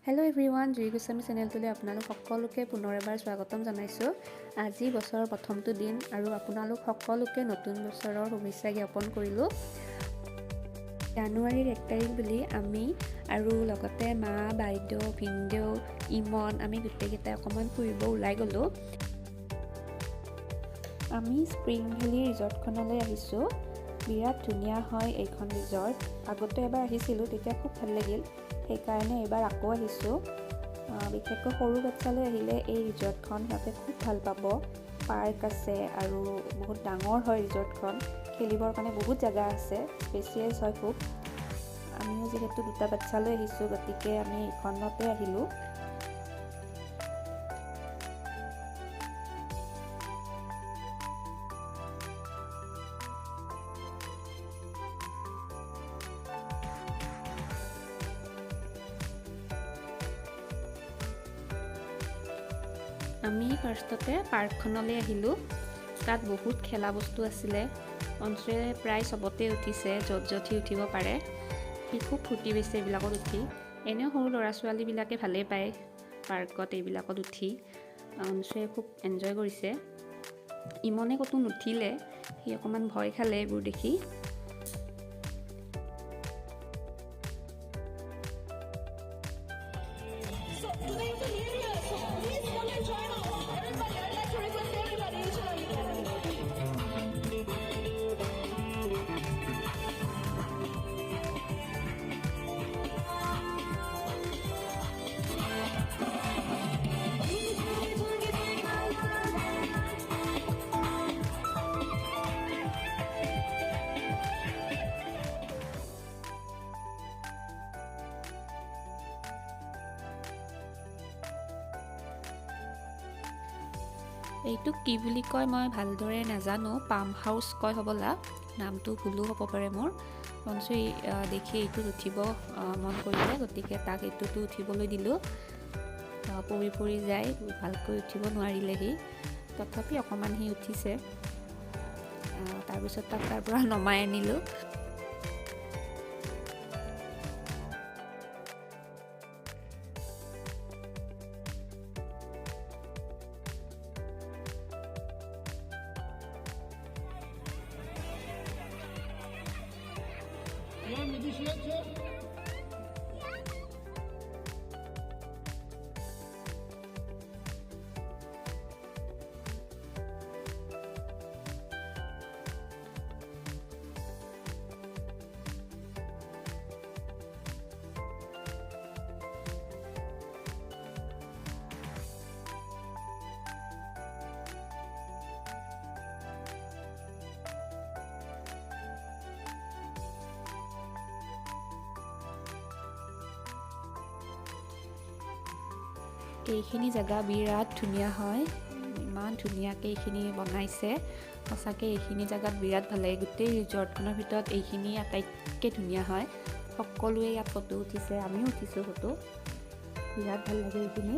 Hello' everyone, জুইগুচামি চেনেলটোলৈ আপোনালোক সকলোকে পুনৰ এবাৰ স্বাগতম জনাইছোঁ। আজি বছৰৰ প্ৰথমটো দিন আৰু আপোনালোক সকলোকে নতুন বছৰৰ শুভেচ্ছা জ্ঞাপন কৰিলোঁ। জানুৱাৰীৰ 1 তাৰিখ বুলি আমি আৰু লগতে মা, বাইদেউ, ভিনদেউ, ইমন আমি গোটেইকেইটাই অকণমান ফুৰিব ওলাই গ'লোঁ। আমি স্প্ৰিং ভেলী ৰিজৰ্টখনলৈ আহিছোঁ। বিৰাট ধুনীয়া হয় এইখন ৰিজৰ্ট। আগতে এবাৰ আহিছিলোঁ, তেতিয়া খুব ভাল লাগিল। সেইকাৰণে এইবাৰ আকৌ আহিছোঁ। বিশেষকৈ সৰু বাচ্চালৈ আহিলে এই ৰিজৰ্টখন সিহঁতে খুব ভাল পাব। পাৰ্ক আছে আৰু বহুত ডাঙৰ হয় ৰিজৰ্টখন। খেলিবৰ কাৰণে বহুত জেগা আছে, স্পেচিয়াছ হয় খুব। আমিও যিহেতু দুটা বাচ্চালৈ আহিছোঁ, গতিকে আমি এইখনতে আহিলোঁ। আমি ফাৰ্ষ্টতে পাৰ্কখনলৈ আহিলোঁ। তাত বহুত খেলা বস্তু আছিলে। অঞ্চলে প্ৰায় চবতে উঠিছে, য'ত য'ত সি উঠিব পাৰে। সি খুব ফূৰ্তি পাইছে এইবিলাকত উঠি। এনেও সৰু ল'ৰা ছোৱালীবিলাকে ভালেই পায় পাৰ্কত এইবিলাকত উঠি। অঞ্চলে খুব এনজয় কৰিছে। ইমনে ক'তো নুঠিলে, সি অকণমান ভয় খালে এইবোৰ দেখি। এইটোক কি বুলি কয় মই ভালদৰে নাজানো, পাম হাউচ কয় হ'বলা, নামটো ভুলো হ'ব পাৰে মোৰ। অঞ্চল দেখি এইটোত উঠিব মন কৰিলে, গতিকে তাক এইটোতো উঠিবলৈ দিলোঁ। পৰি পৰি যায়, ভালকৈ উঠিব নোৱাৰিলে সি। তথাপি অকণমান সি উঠিছে। তাৰপিছত তাক তাৰ পৰা নমাই আনিলোঁ। এইখিনি জেগা বিৰাট ধুনীয়া হয়। ইমান ধুনীয়াকৈ এইখিনি বনাইছে। সঁচাকৈ এইখিনি জেগাত বিৰাট ভাল লাগে। গোটেই ৰিজৰ্টখনৰ ভিতৰত এইখিনি আটাইতকৈ ধুনীয়া হয়। সকলোৱে ইয়াত ফটো উঠিছে, আমিও উঠিছোঁ ফটো। বিৰাট ভাল লাগে এইখিনি।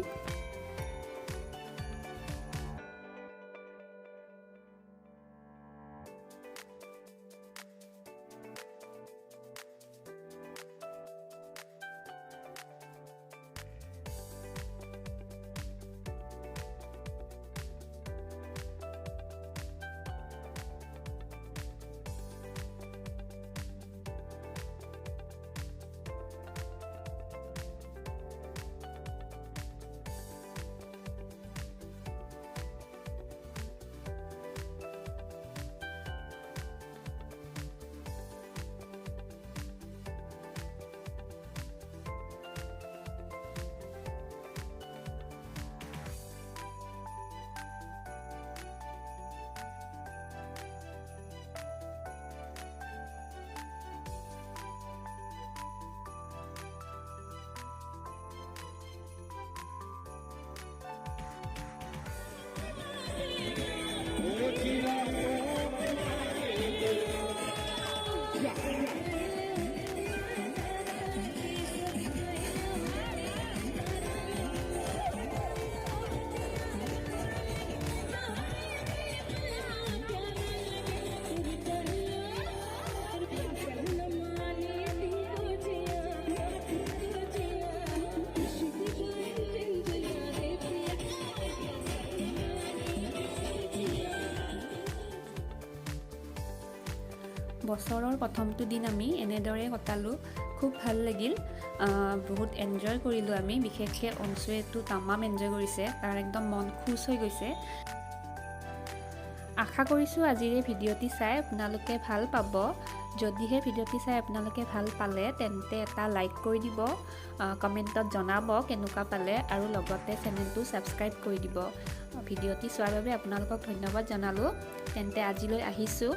বছৰৰ প্ৰথমটো দিন আমি এনেদৰে কটালোঁ। খুব ভাল লাগিল, বহুত এনজয় কৰিলোঁ আমি। বিশেষকৈ অংশুৱেটো তামাম এনজয় কৰিছে, তাৰ একদম মন খুচ হৈ গৈছে। আশা কৰিছোঁ আজিৰ এই ভিডিঅ'টি চাই আপোনালোকে ভাল পাব। যদিহে ভিডিঅ'টি চাই আপোনালোকে ভাল পালে তেন্তে এটা লাইক কৰি দিব, কমেণ্টত জনাব কেনেকুৱা পালে, আৰু লগতে চেনেলটো ছাবস্ক্ৰাইব কৰি দিব। ভিডিঅ'টি চোৱাৰ বাবে আপোনালোকক ধন্যবাদ জনালোঁ। তেন্তে আজিলৈ আহিছোঁ।